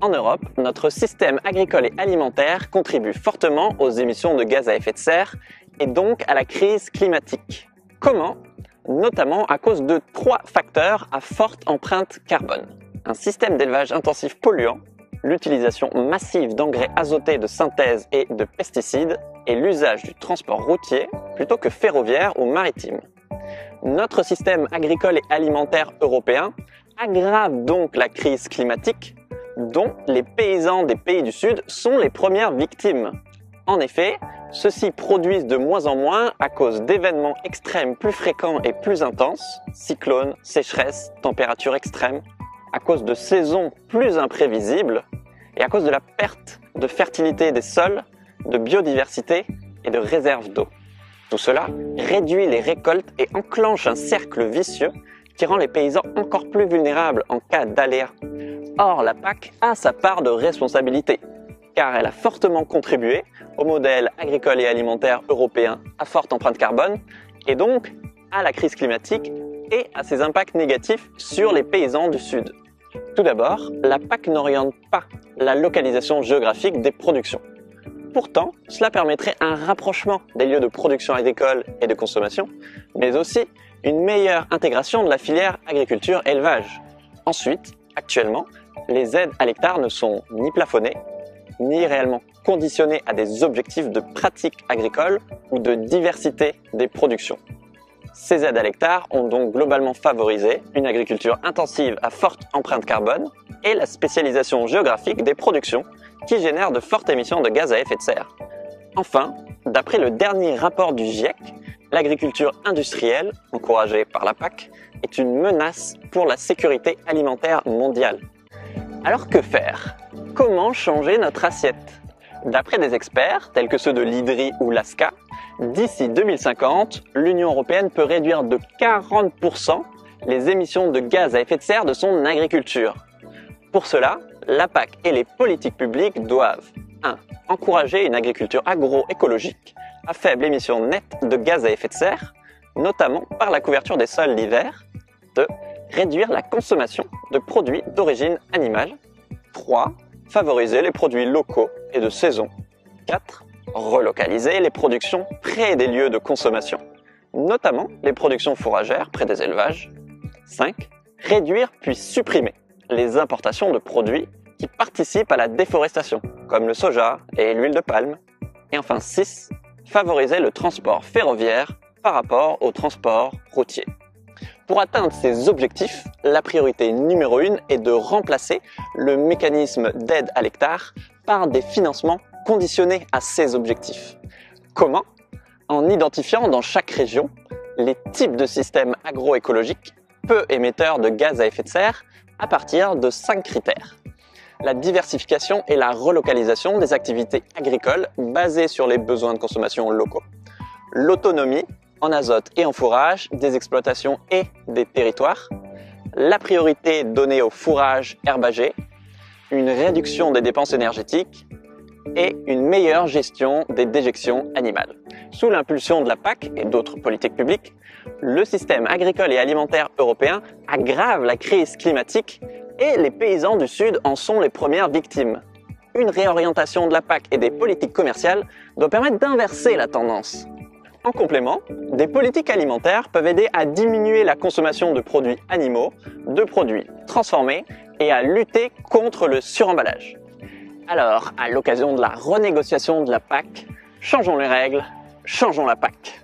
En Europe, notre système agricole et alimentaire contribue fortement aux émissions de gaz à effet de serre et donc à la crise climatique. Comment? Notamment à cause de 3 facteurs à forte empreinte carbone. Un système d'élevage intensif polluant, l'utilisation massive d'engrais azotés de synthèse et de pesticides, et l'usage du transport routier plutôt que ferroviaire ou maritime. Notre système agricole et alimentaire européen aggrave donc la crise climatique dont les paysans des pays du Sud sont les premières victimes. En effet, ceux-ci produisent de moins en moins à cause d'événements extrêmes plus fréquents et plus intenses, cyclones, sécheresses, températures extrêmes, à cause de saisons plus imprévisibles et à cause de la perte de fertilité des sols, de biodiversité et de réserves d'eau. Tout cela réduit les récoltes et enclenche un cercle vicieux qui rend les paysans encore plus vulnérables en cas d'aléa. Or, la PAC a sa part de responsabilité, car elle a fortement contribué au modèle agricole et alimentaire européen à forte empreinte carbone, et donc à la crise climatique et à ses impacts négatifs sur les paysans du Sud. Tout d'abord, la PAC n'oriente pas la localisation géographique des productions. Pourtant, cela permettrait un rapprochement des lieux de production agricole et de consommation, mais aussi une meilleure intégration de la filière agriculture-élevage. Ensuite, actuellement, les aides à l'hectare ne sont ni plafonnées, ni réellement conditionnées à des objectifs de pratique agricole ou de diversité des productions. Ces aides à l'hectare ont donc globalement favorisé une agriculture intensive à forte empreinte carbone et la spécialisation géographique des productions qui génèrent de fortes émissions de gaz à effet de serre. Enfin, d'après le dernier rapport du GIEC, l'agriculture industrielle, encouragée par la PAC, est une menace pour la sécurité alimentaire mondiale. Alors que faire? Comment changer notre assiette? D'après des experts, tels que ceux de l'IDRI ou l'ASCA, d'ici 2050, l'Union européenne peut réduire de 40% les émissions de gaz à effet de serre de son agriculture. Pour cela, la PAC et les politiques publiques doivent 1. Encourager une agriculture agroécologique à faible émission nette de gaz à effet de serre, notamment par la couverture des sols l'hiver. 2. Réduire la consommation de produits d'origine animale. 3. Favoriser les produits locaux et de saison. 4. Relocaliser les productions près des lieux de consommation, notamment les productions fourragères près des élevages. 5. Réduire puis supprimer les importations de produits qui participent à la déforestation, comme le soja et l'huile de palme. Et enfin 6. Favoriser le transport ferroviaire par rapport au transport routier. Pour atteindre ces objectifs, la priorité numéro 1 est de remplacer le mécanisme d'aide à l'hectare par des financements conditionnés à ces objectifs. Comment? En identifiant dans chaque région les types de systèmes agroécologiques peu émetteurs de gaz à effet de serre à partir de 5 critères. La diversification et la relocalisation des activités agricoles basées sur les besoins de consommation locaux. L'autonomie en azote et en fourrage des exploitations et des territoires. La priorité donnée au fourrage herbagé. Une réduction des dépenses énergétiques et une meilleure gestion des déjections animales. Sous l'impulsion de la PAC et d'autres politiques publiques, le système agricole et alimentaire européen aggrave la crise climatique et les paysans du Sud en sont les premières victimes. Une réorientation de la PAC et des politiques commerciales doit permettre d'inverser la tendance. En complément, des politiques alimentaires peuvent aider à diminuer la consommation de produits animaux, de produits transformés et à lutter contre le suremballage. Alors, à l'occasion de la renégociation de la PAC, changeons les règles, changeons la PAC.